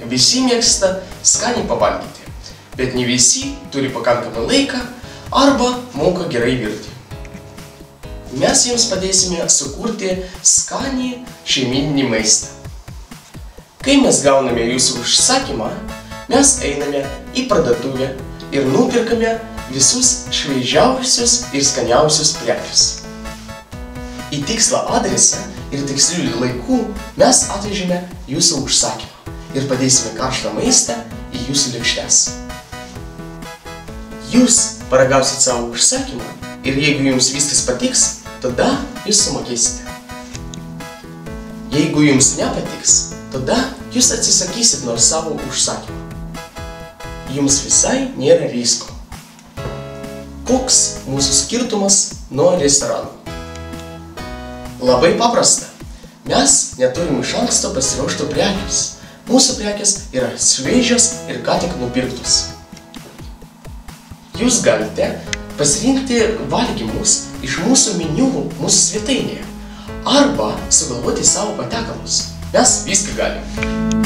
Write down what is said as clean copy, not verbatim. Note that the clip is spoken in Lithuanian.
visi mėgsta skaniai pavalgyti, bet ne visi turi pakankamą laiką arba moka gerai virti. Mes jums padėsime sukurti skanį šeimyninį maistą. Kai mes gauname jūsų užsakymą, mes einame į parduotuvę ir nupirkame visus šviežiausius ir skaniausius prekius. Į tikslą adresą ir tikslių laikų mes atvežime jūsų užsakymą ir padėsime karštą maistą į jūsų lėkštes. Jūs paragausit savo užsakymą ir jeigu jums viskas patiks, tada jūs sumokėsite. Jeigu jums nepatiks, tada jūs atsisakysit nuo savo užsakymą. Jums visai nėra risko. Koks mūsų skirtumas nuo restoranų? Labai paprasta. Mes neturim iš anksto pasiruošti prekes. Mūsų prekės yra šviežios ir ką tik nupirktos. Jūs galite pasirinkti valgymus iš mūsų meniu mūsų svetainėje arba sugalvoti savo patiekalus. Mes viską galim.